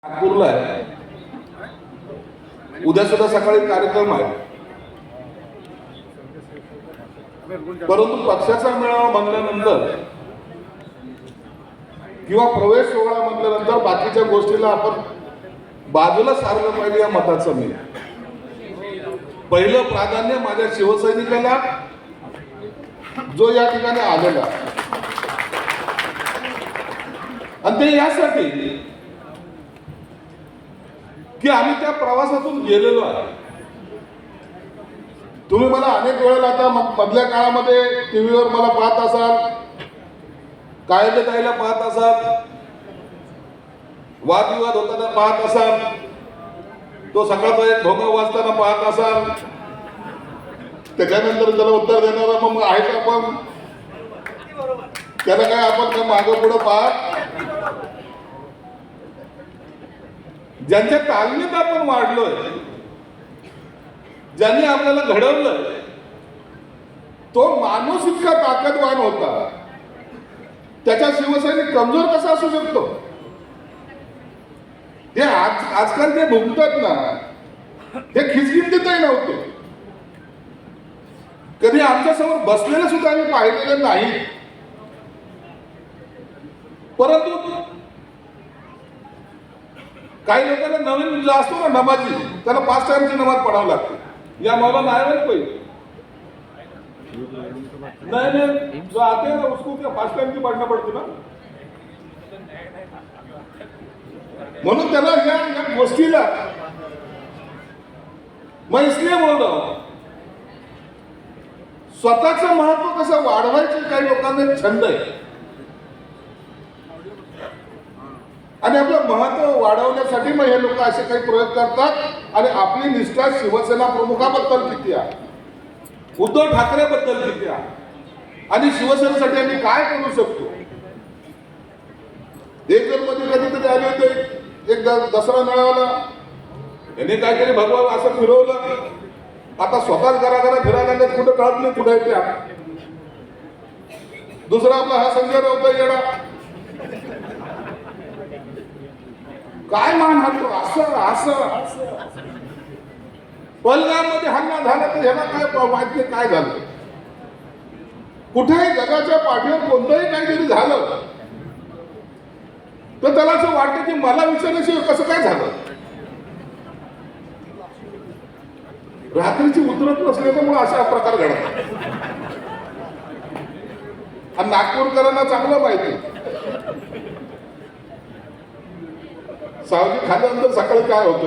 नागपूरला आहे. उद्या सुद्धा सकाळी कार्यक्रम आहे. परंतु पक्षाचा मेळावा म्हणल्यानंतर किंवा प्रवेश सोहळा म्हटल्यानंतर बाकीच्या गोष्टीला आपण बाजूला सारलं पाहिजे या मताचं मी. पहिलं प्राधान्य माझ्या शिवसैनिकाला जो या ठिकाणी आलेला आणि ते यासाठी की आम्ही त्या प्रवासातून गेलेलो आहे. तुम्ही मला अनेक वेळेला आता मधल्या काळामध्ये टीव्हीवर मला पाहत असाल, कायदेताईला पाहत असाल, वादविवाद होताना पाहत असाल, तो सकाळचा एक भोंगा वाजताना पाहत असाल, त्याच्यानंतर त्याला उत्तर देणारा मग आहे का आपण त्याला काय आपण काय मागं पुढं पाहत. ज्यांच्या तालमीत आपण वाढलोय, ज्यांनी आपल्याला घडवलं, तो माणूस इतका ताकदवान होता, त्याच्या शिवसैनिक कमजोर कसा असू शकतो. ते आजकाल जे भुंकतात ना, ते खिचखिचतही नव्हते. कधी आमच्या समोर बसलेले सुद्धा आम्ही पाहिलेले नाही. परंतु काही लोकांना नवीन जो असतो ना नमाजी, त्याला 5 टाइमची नमाज पडावं लागते. या मौलाना आहे ना कोई नहीं जो आते हैं ना उसको क्या 5 टाइम की पढ़ना पड़ती ना. म्हणून त्याला या गोष्टीला मैं इसलिए बोल रहा हूं, स्वतःचं महत्व कसं वाढवायचं काही लोकांना छंद आहे आणि आपलं महत्व वाढवण्यासाठी मग हे लोक असे काही प्रयोग करतात. आणि आपली निष्ठा शिवसेना प्रमुखाबद्दल किती आहे, उद्धव ठाकरे बद्दल किती आहे आणि शिवसेनेसाठी आम्ही काय करू शकतो. एक जर मध्ये कधीतरी आले होते एक दसरा मेळाव्याला, यांनी काहीतरी भगवा असं फिरवलं. आता स्वतःच घराघरा फिरायला लागत, कुठं कळत नाही कुठे त्या. दुसरा आपला हा संजय राऊत येणा काय मान हातो असं असं. पहलगाममध्ये हल्ला झाला तर ह्याला काय माहिती काय झालं. कुठेही जगाच्या पाठीवर कोणतंही काहीतरी झालं तर त्याला असं वाटतं की मला विचारल्याशिवाय कसं काय झालं. रात्रीची उतरत नसल्यामुळे अशा प्रकार घडतात. आणि नागपूरकरांना चांगलं माहिती, सावजी खाल्यानंतर सकाळी काय होतं.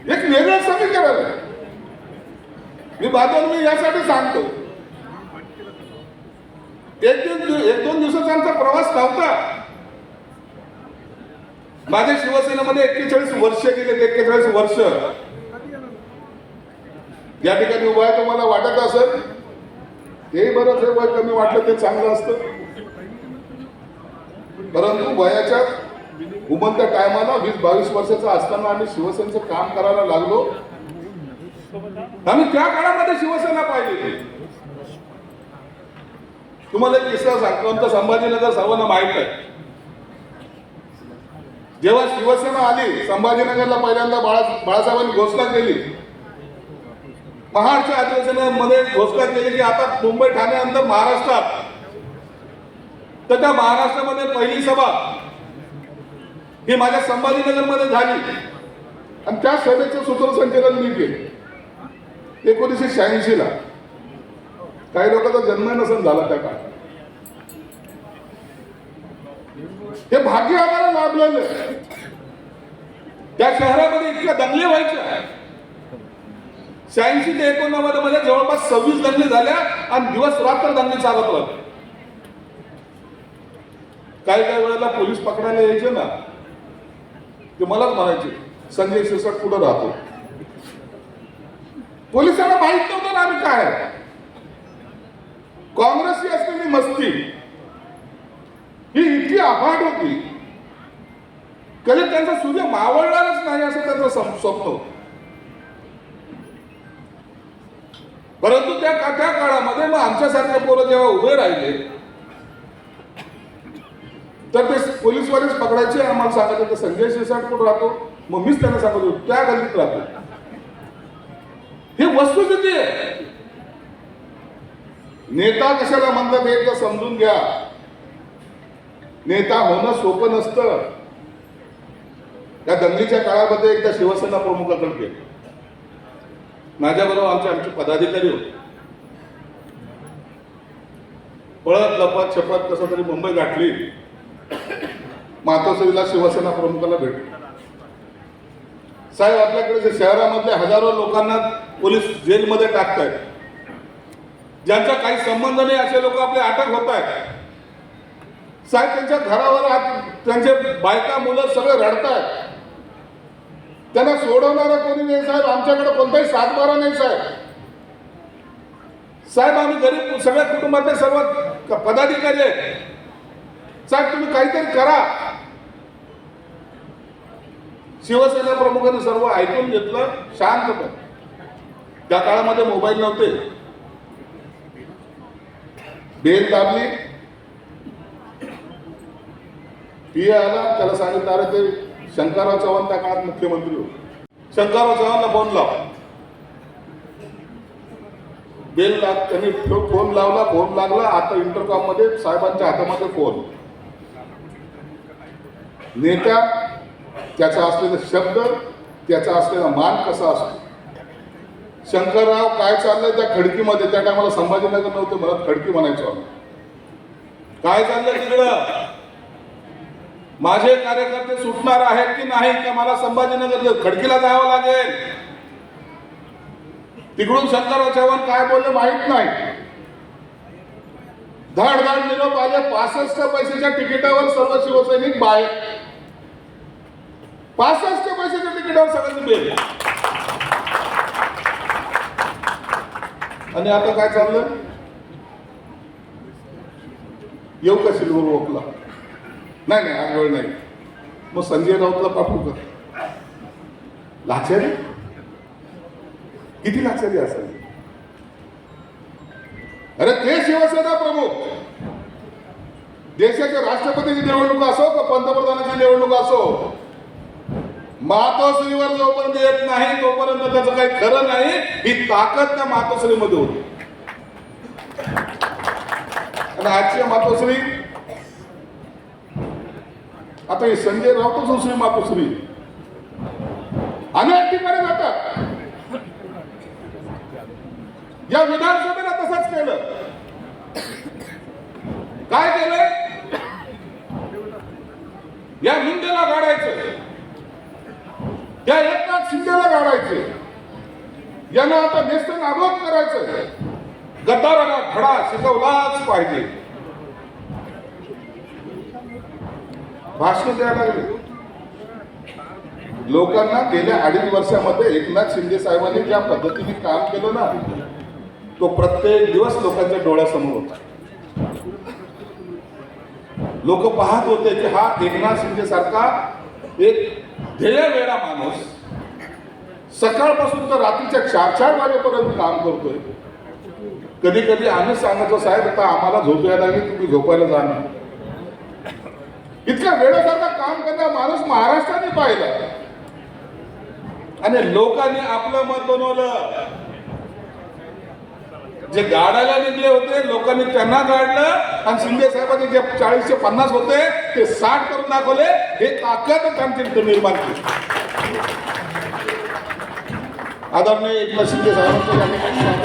एक वेगळं समीकरण आहे. मी यासाठी सांगतो, एक 2 दिवसाचा आमचा प्रवास नव्हता. माझ्या शिवसेनेमध्ये 41 वर्ष गेले. 41 वर्ष या ठिकाणी उभा आहे. तुम्हाला वाटत असेल तेही बरंच आहे, वय कमी वाटलं ते चांगलं असतं. परंतु वयाच्या उमंत्या टायमाला 20-22 वर्षाचा असताना आम्ही शिवसेनेचं काम करायला लागलो. आम्ही त्या काळामध्ये शिवसेना पाहिली. तुम्हाला एक किस्सा सांगतो. आमचा संभाजीनगर सर्वांना माहित आहे. जेव्हा शिवसेना आली संभाजीनगरला, पहिल्यांदा बाळासाहेबांनी घोषणा केली, महाडच्या अधिवेशनामध्ये घोषणा केली की आता मुंबई ठाण्यानंतर महाराष्ट्रात, तर त्या महाराष्ट्रामध्ये पहिली सभा ही माझ्या संभाजीनगरमध्ये झाली. आणि त्या सभेचं सूत्रसंचालन मी केले 1986 ला. काही लोकांचा जन्म नसेल झाला त्या काळात. हे भाग्य आम्हाला लाभलेलं. त्या शहरामध्ये इतक्या दंगली व्हायच्या. 86 ते 89 मध्ये जवळपास 26 दंगली झाल्या आणि दिवस रात्र दंगली चालत राहते. काही वेळेला पोलीस पकडायला यायचे ना, ते मलाच म्हणायचे संजय शिरसाट कुठं राहतो. पोलिसांना माहित नव्हतं ना आम्ही काय. काँग्रेसची असलेली मस्ती ही इतकी अफाट होती, कधी त्यांचा सूर्य मावळणारच नाही असं त्यांचं स्वप्न होतं. परंतु त्या काळामध्ये मग आमच्यासारखे पोरं जेव्हा उभे राहिले तर ते पोलीसवालेच पकडायचे, आम्हाला सांगायचं तर संजय शिरसाट कुठं राहतो, मग मीच त्यांना सांगत होतो त्या गल्लीत राहतो. हे वस्तुस्थिती आहे. नेता कशाला म्हणतात हे एकदा समजून घ्या. नेता होणं सोपं नसतं. त्या दंगलीच्या काळामध्ये एकदा शिवसेना प्रमुखाकडे गेले, माझ्याबरोबर आमचे पदाधिकारी होते. पळत लपत छपत कसं तरी मुंबई गाठली. मातोश्रीला शिवसेना प्रमुखाला भेटले. साहेब, आपल्याकडे शहरामधल्या हजारो लोकांना पोलीस जेलमध्ये टाकतायत, ज्यांचा काही संबंध नाही असे लोक आपले अटक होत आहेत. साहेब, त्यांच्या घरावर त्यांचे बायका मुलं सगळे रडतायत. त्यांना सोडवणारा कोणी नाही साहेब. आमच्याकडे कोणताही सातबारा नाही साहेब. साहेब, आम्ही गरीब सगळ्या कुटुंबातले सर्व पदाधिकारी आहेत. साहेब, तुम्ही काहीतरी करा. शिवसेना प्रमुखांनी सर्व ऐकून घेतलं शांतपणे. त्या काळामध्ये मोबाईल नव्हते. बेल दाबली. पीए आला, त्याला सांगितलं अरे ते शंकरराव चव्हाण त्या काळात मुख्यमंत्री होते. शंकरराव चव्हाणला फोन लाव. बेल त्यांनी फोन लावला, फोन लागला. आता इंटरकॉम मध्ये साहेबांच्या हातामध्ये फोन. नेत्या, त्याचा असलेला शब्द, त्याचा असलेला मान कसा असतो. शंकरराव काय चाललंय त्या खडकीमध्ये, त्या टायमाला संभाजीनगर नव्हतं, मला खडकी म्हणायचो. काय चाललंय तिकडं, माझे कार्यकर्ते सुटणार आहेत की नाही, का मला संभाजीनगर खडकीला जावं लागेल. तिकडून शंकरराव चव्हाण काय बोलले माहित नाही. धाड धाड निरोप आले. 65 पैशाच्या तिकिटावर सर्व शिवसैनिक बाहेर. 65 पैशाच्या तिकिटावर सगळ्यांनी बेल. आणि आता काय चाललं, येऊ का सिल्वर ओकला? नाही नाही, आज वेळ नाही. मग संजय राऊतला पाठवू का? लाचारी, किती लाचारी असेल. अरे ते शिवसेना प्रमुख, देशाच्या राष्ट्रपतीची निवडणूक असो का पंतप्रधानाची निवडणूक असो, मातोश्रीवर जोपर्यंत येत नाही तोपर्यंत त्याचं काही खरं नाही. ही ताकद त्या मातोश्रीमध्ये होती. आणि आजची मातोश्री, आता हे संजय राऊतच दुसरी मातोश्री अनेक ठिकाणी जातात. या विधानसभेला तसंच केलं. काय केलंय, या मुंडेला गाडायचं, या एकनाथ शिंदेला गाडायचं, यांना आता नेस्त नाबूद करायचं. गद्दाराला धडा शिकवलाच पाहिजे. भाषण द्यायला लागले. लोकांना गेल्या 2.5 वर्षामध्ये एकनाथ शिंदे साहेबांनी ज्या पद्धतीने काम केलं ना, तो प्रत्येक दिवस लोकांच्या डोळ्यासमोर होता. लोक पाहत होते की हा एकनाथ शिंदे सारखा एक ध्येयवेडा माणूस सकाळपासून तर रात्रीच्या 4-4 वाजेपर्यंत काम करतोय. कधी कधी आम्ही सांगतो साहेब आता आम्हाला झोप यायला लागली, तुम्ही झोपायला जाणार. इतका वेळासारखा काम करणारा माणूस महाराष्ट्राने पाहिला. आणि लोकांनी आपलं मत बनवलं. जे गाडायला निघले होते लोकांनी त्यांना गाडलं आणि शिंदे साहेबांनी जे 40 ते 50 होते ते 60 करून दाखवले. हे ताकद त्यांची निर्माण केली. आदरणीय एकनाथ शिंदे साहेबांचं